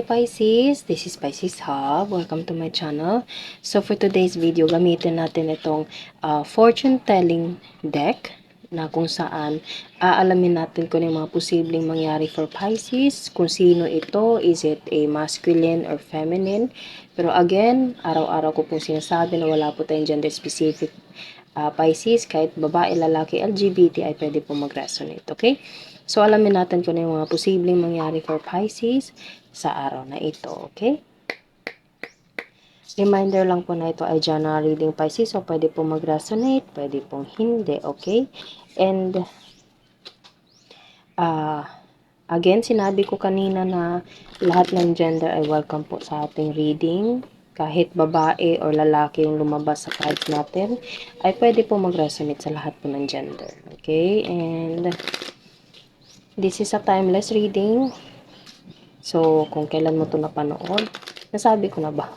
Pisces! This is Pisces Hub. Welcome to my channel. So for today's video, gamitin natin itong fortune telling deck na kung saan aalamin natin kung yung mga posibleng mangyari for Pisces, kung sino ito, is it a masculine or feminine. Pero again, araw-araw ko pong sinasabi na wala po tayong gender specific Pisces, kahit babae, lalaki, LGBT ay pwede po mag-resonate, okay? So, alamin natin kung ano yung mga posibleng mangyari for Pisces sa araw na ito, okay? Reminder lang po na ito ay general reading Pisces, so pwede po mag-resonate, pwede pong hindi, okay? And, again, sinabi ko kanina na lahat ng gender ay welcome po sa ating reading. Kahit babae or lalaki yung lumabas sa cards natin, ay pwede po mag-resonate sa lahat po ng gender, okay? And, this is a timeless reading. So, kung kailan mo ito napanood, nasabi ko na ba?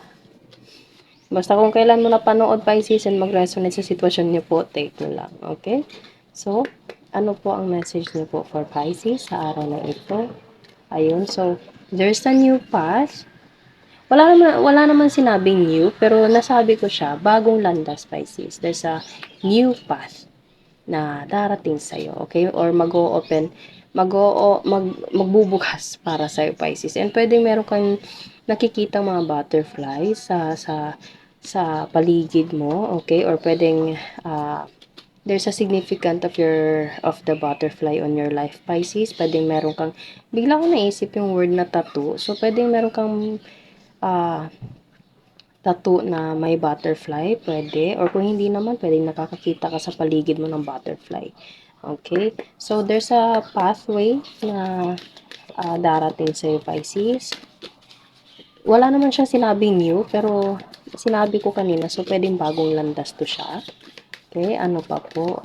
Basta kung kailan mo napanood Pisces and mag-resonate sa sitwasyon niyo po, take nyo lang. Okay? So, ano po ang message niyo po for Pisces sa araw na ito? Ayun. So, there's a new path. Wala naman sinabing new, pero nasabi ko siya, bagong landas Pisces. There's a new path na darating sa'yo, okay? Or magbubukas para sa'yo, Pisces. And pwedeng meron kang nakikita mga butterflies sa paligid mo, okay? Or pwedeng there's a significant of the butterfly on your life, Pisces. Pwedeng meron kang bigla ko naisip yung word na tattoo. So pwedeng meron kang tattoo na may butterfly, pwede. Or kung hindi naman, pwede nakakakita ka sa paligid mo ng butterfly. Okay? So, there's a pathway na darating sa'yo, Pisces. Wala naman siya sinabing new, pero sinabi ko kanina, so pwedeng bagong landas to siya. Okay? Ano pa po?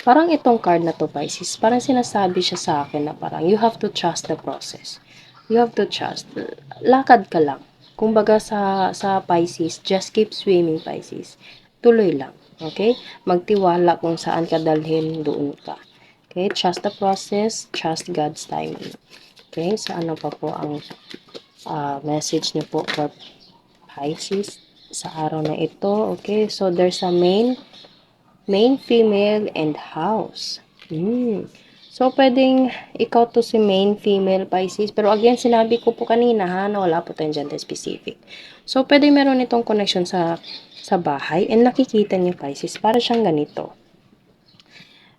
Parang itong card na to, Pisces, parang sinasabi siya sa akin na parang you have to trust the process. You have to trust. Lakad ka lang. Kumbaga sa Pisces, just keep swimming, Pisces. Tuloy lang. Okay? Magtiwala kung saan ka dalhin, doon ka. Okay? Trust the process, trust God's timing. Okay? So, ano pa po ang message niyo po for Pisces sa araw na ito? Okay? So, there's a main, female, and house. So, pwedeng ikaw to si main, female, Pisces. Pero again, sinabi ko po kanina ha, na wala po tayong gender specific. So, pwedeng meron itong connection sa bahay. And nakikita niyo, Pisces, para siyang ganito.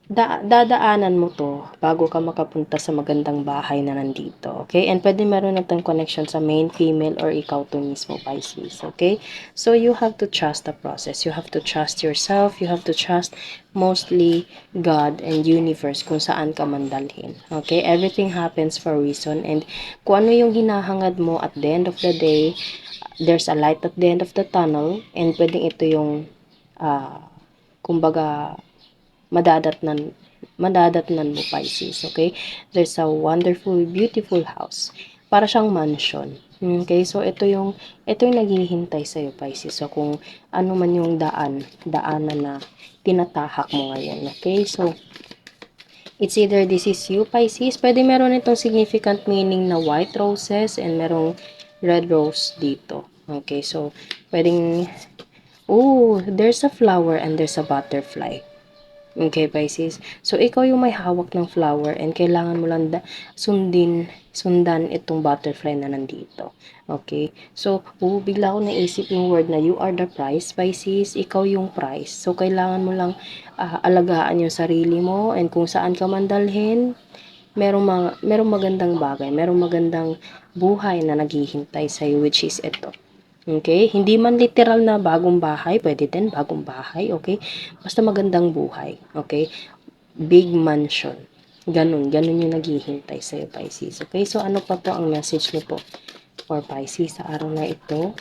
Dadaanan mo to bago ka makapunta sa magandang bahay na nandito, okay? And pwede meron natang connection sa main, female, or ikaw to mismo, Pisces, okay? So, you have to trust the process. You have to trust yourself. You have to trust mostly God and universe kung saan ka mandalhin, okay? Everything happens for a reason. And kung ano yung hinahangad mo at the end of the day, there's a light at the end of the tunnel. And pwedeng ito yung, kumbaga, madadatnan mo, Pisces, okay? There's a wonderful, beautiful house. Para siyang mansion. Okay, so ito yung naghihintay sa'yo, Pisces. So, kung ano man yung daanan na tinatahak mo ngayon, okay? So, it's either this is you, Pisces. Pwede meron itong significant meaning na white roses and merong red rose dito. Okay, so, pwedeng, there's a flower and there's a butterfly. Okay, Pisces. So, ikaw yung may hawak ng flower and kailangan mo lang sundan itong butterfly na nandito. Okay? So, bigla ko naisip yung word na you are the prize, Pisces. Ikaw yung prize. So, kailangan mo lang alagaan yung sarili mo and kung saan ka man dalhin, merong magandang bagay, merong magandang buhay na naghihintay sa'yo, which is ito. Okay? Hindi man literal na bagong bahay, pwede din bagong bahay, okay? Basta magandang buhay, okay? Big mansion. Ganun yung naghihintay sa'yo, Pisces. Okay? So, ano pa po ang message niyo po for Pisces sa araw na ito?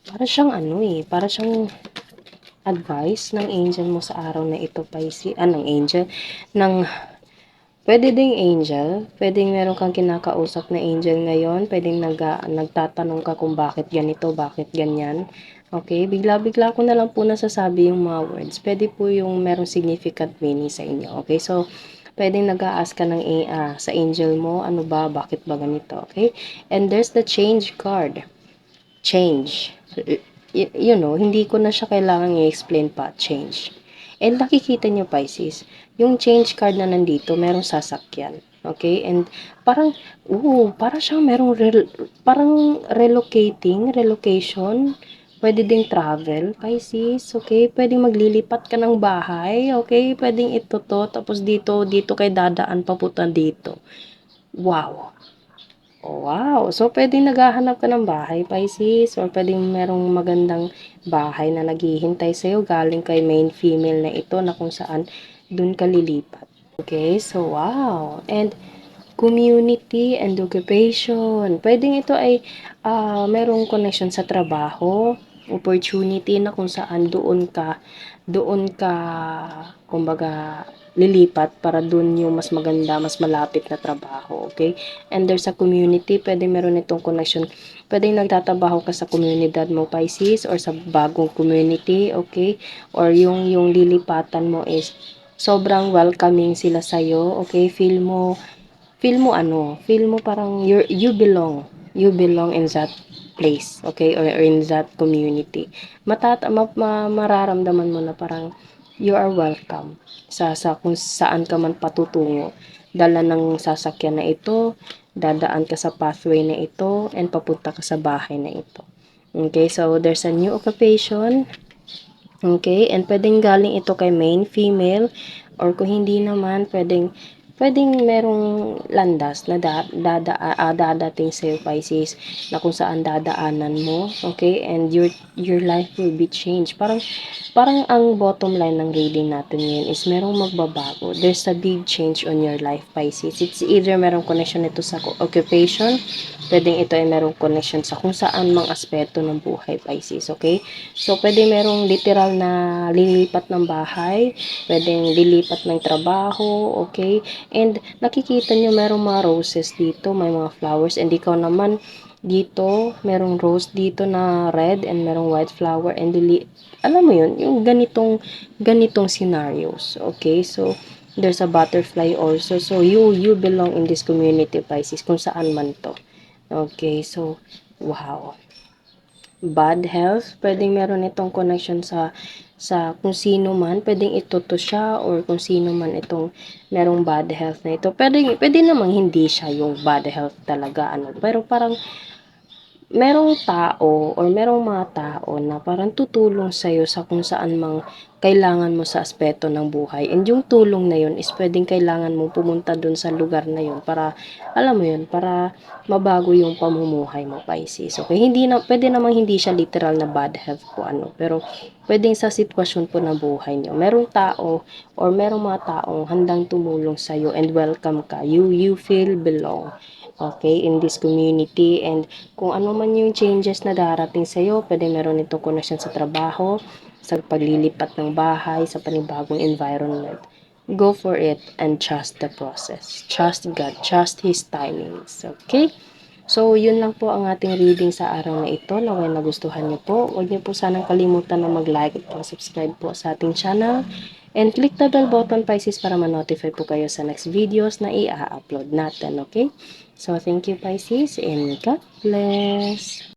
Para siyang para siyang advice ng angel mo sa araw na ito, Pisces. Pwede ding angel, pwedeng meron kang kinakausap na angel ngayon, pwedeng nagtatanong ka kung bakit ganito, bakit ganyan. Okay, bigla-bigla ko na lang po nasasabi yung mga words. Pwede po yung merong significant meaning sa inyo. Okay, so pwedeng nag-a-ask ka ng sa angel mo, ano ba, bakit ba ganito, okay? And there's the change card. Change. Hindi ko na siya kailangan i-explain pa, change. And nakikita niyo, Pisces, yung change card na nandito, merong sasakyan. Okay? And parang, para siyang merong, parang relocation, pwede ding travel, Pisces, okay? Pwedeng maglilipat ka ng bahay, okay? Pwedeng ito to, tapos dito kay dadaan papunta dito. Wow! Wow! So, pwedeng naghahanap ka ng bahay, Pisces, or pwedeng merong magandang bahay na naghihintay sa'yo galing kay main female na ito na kung saan dun ka lilipat. Okay? So, wow! And community and occupation. Pwedeng ito ay merong connection sa trabaho, opportunity na kung saan doon ka, kumbaga, lilipat para doon yung mas maganda, mas malapit na trabaho, okay? And there's a community, pwede meron itong connection. Pwede nagtatrabaho ka sa komunidad mo, Pisces, or sa bagong community, okay? Or yung lilipatan mo is sobrang welcoming sila sa'yo, okay? Feel mo parang you belong in that place, okay, or in that community. Mararamdaman mo na parang you are welcome sa kung saan ka man patutungo. Dala ng sasakyan na ito, dadaan ka sa pathway na ito, and papunta ka sa bahay na ito. Okay, so there's a new occupation. Okay, and pwedeng galing ito kay main female, or kung hindi naman, pwedeng merong landas na dadating sa'yo, Pisces, na kung saan dadaanan mo, okay, and your life will be changed. Parang ang bottom line ng reading natin ngayon is merong magbabago. There's a big change on your life, Pisces. It's either merong connection ito sa occupation, pwedeng ito ay merong connection sa kung saan mang aspeto ng buhay, Pisces, okay? So, pwede merong literal na lilipat ng bahay, pwedeng lilipat ng trabaho, okay? And nakikita nyo merong mga roses dito, may mga flowers, and ikaw naman dito, merong rose dito na red and merong white flower, and alam mo yun, yung ganitong scenarios, okay? So, there's a butterfly also. So, you belong in this community, Pisces, kung saan man to. Okay, so, wow. Bad health, pwedeng meron itong connection sa kung sino man, pwedeng ito to siya, or kung sino man itong merong bad health na ito. Pwede namang hindi siya yung bad health talaga, pero parang merong tao or merong mga tao na parang tutulong sa'yo sa kung saan mang kailangan mo sa aspeto ng buhay. And yung tulong na yun is pwedeng kailangan mo pumunta dun sa lugar na yun para, alam mo yun, para mabago yung pamumuhay mo, Pisces. Okay, pwede namang hindi siya literal na bad health po, pero pwedeng sa sitwasyon po ng buhay niyo. Merong tao or merong mga taong handang tumulong sa'yo and welcome ka. You feel belong, okay, in this community. And kung ano man yung changes na darating sa'yo, pwede meron itong connection sa trabaho, sa paglilipat ng bahay, sa panibagong environment. Go for it and trust the process. Trust God. Trust His timings. Okay? So, yun lang po ang ating reading sa araw na ito. Naway nagustuhan niyo po. Huwag niyo po sanang kalimutan na mag-like at subscribe po sa ating channel. And click the bell button, Pisces, para ma-notify po kayo sa next videos na i-upload natin. Okay? So, thank you, Pisces, and God bless.